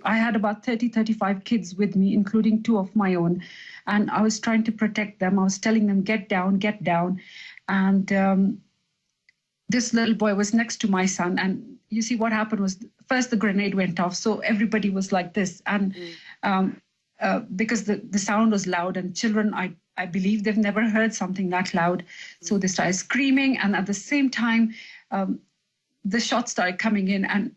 I had about 30, 35 kids with me, including two of my own. And I was trying to protect them. I was telling them, get down, get down. And this little boy was next to my son. And you see what happened was first the grenade went off. So everybody was like this. And because the sound was loud, and children, I believe they've never heard something that loud. So they started screaming. And at the same time, the shots started coming in. And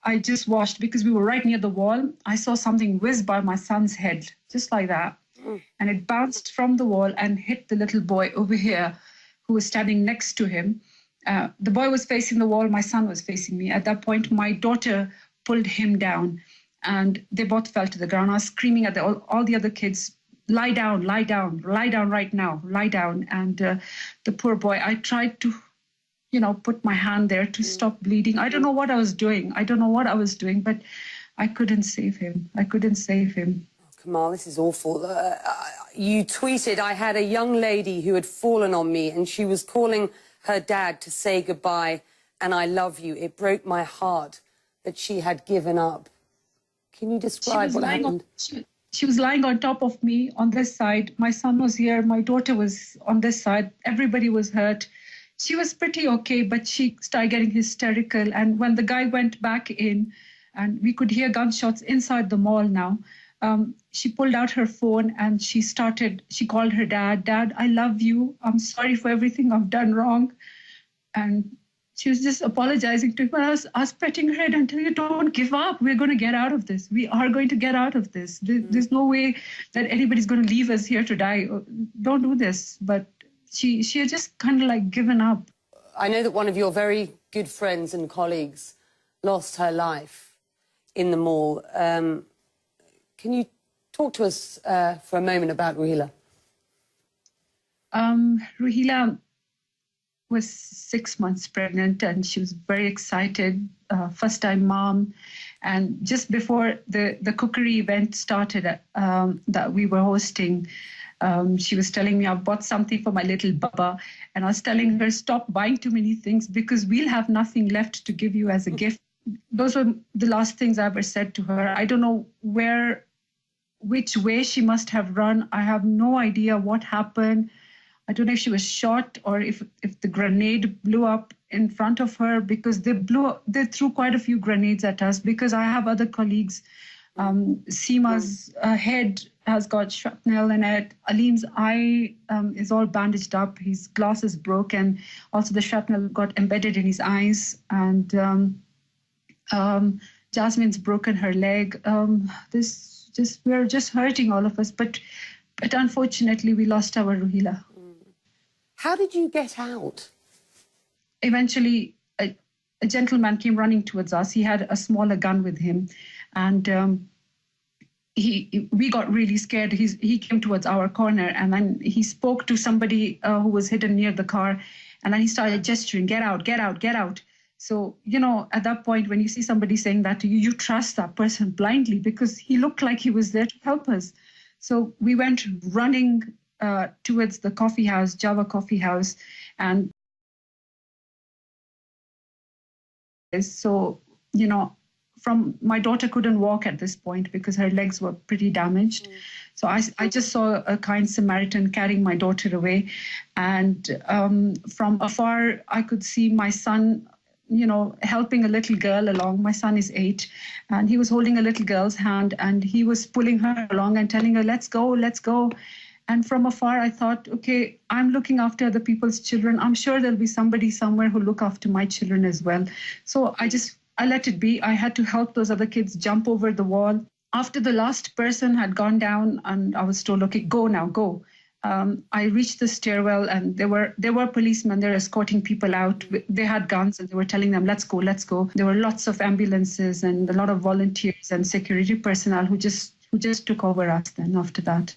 I just watched, because we were right near the wall. I saw something whiz by my son's head, just like that. And it bounced from the wall and hit the little boy over here who was standing next to him. The boy was facing the wall. My son was facing me. At that point, my daughter pulled him down, and they both fell to the ground. I was screaming at all the other kids, lie down, lie down, lie down right now, lie down. And the poor boy, I tried to, put my hand there to stop bleeding. I don't know what I was doing. But I couldn't save him. Kamal, this is awful. You tweeted, I had a young lady who had fallen on me and she was calling her dad to say goodbye and I love you. It broke my heart that she had given up. Can you describe what happened? She was lying on top of me on this side. My son was here. My daughter was on this side. Everybody was hurt. She was pretty okay, but she started getting hysterical. And when the guy went back in, and we could hear gunshots inside the mall now, she pulled out her phone and she called her dad. Dad, I love you. I'm sorry for everything I've done wrong. And she was just apologizing to him. I was petting her head and telling her, don't give up. We're going to get out of this. We are going to get out of this. There's no way that anybody's going to leave us here to die. Don't do this. But she had just kind of like given up. I know that one of your very good friends and colleagues lost her life in the mall. Can you talk to us for a moment about Ruhila? Ruhila was 6 months pregnant and she was very excited, first-time mom. And just before the cookery event started that we were hosting, she was telling me, I've bought something for my little Baba. And I was telling her, stop buying too many things because we'll have nothing left to give you as a gift. Those were the last things I ever said to her. I don't know which way she must have run. I have no idea what happened. I don't know if she was shot or if the grenade blew up in front of her, because they threw quite a few grenades at us, because I have other colleagues. Seema's head has got shrapnel in it. Aleem's eye is all bandaged up. His glass is broken. Also, the shrapnel got embedded in his eyes. And Jasmine's broken her leg. We're just hurting, all of us. But unfortunately, we lost our Ruhila. How did you get out? Eventually, a gentleman came running towards us. He had a smaller gun with him. And we got really scared. He came towards our corner, and then he spoke to somebody who was hidden near the car. And then he started gesturing, get out, get out, get out. So, at that point, when you see somebody saying that to you, you trust that person blindly, because he looked like he was there to help us. So we went running towards the coffee house, Java Coffee House. And so, from my daughter couldn't walk at this point because her legs were pretty damaged. So I just saw a kind Samaritan carrying my daughter away. And from afar, I could see my son, helping a little girl along. My son is 8, and he was holding a little girl's hand, and he was pulling her along and telling her, let's go, let's go. And from afar, I thought, okay, I'm looking after other people's children. I'm sure there'll be somebody somewhere who look after my children as well. So I let it be. I had to help those other kids jump over the wall. After the last person had gone down, and I was told, okay, go now, go. I reached the stairwell, and there were policemen there escorting people out. They had guns, and they were telling them, let's go, let's go. There were lots of ambulances and a lot of volunteers and security personnel who just took over us then after that.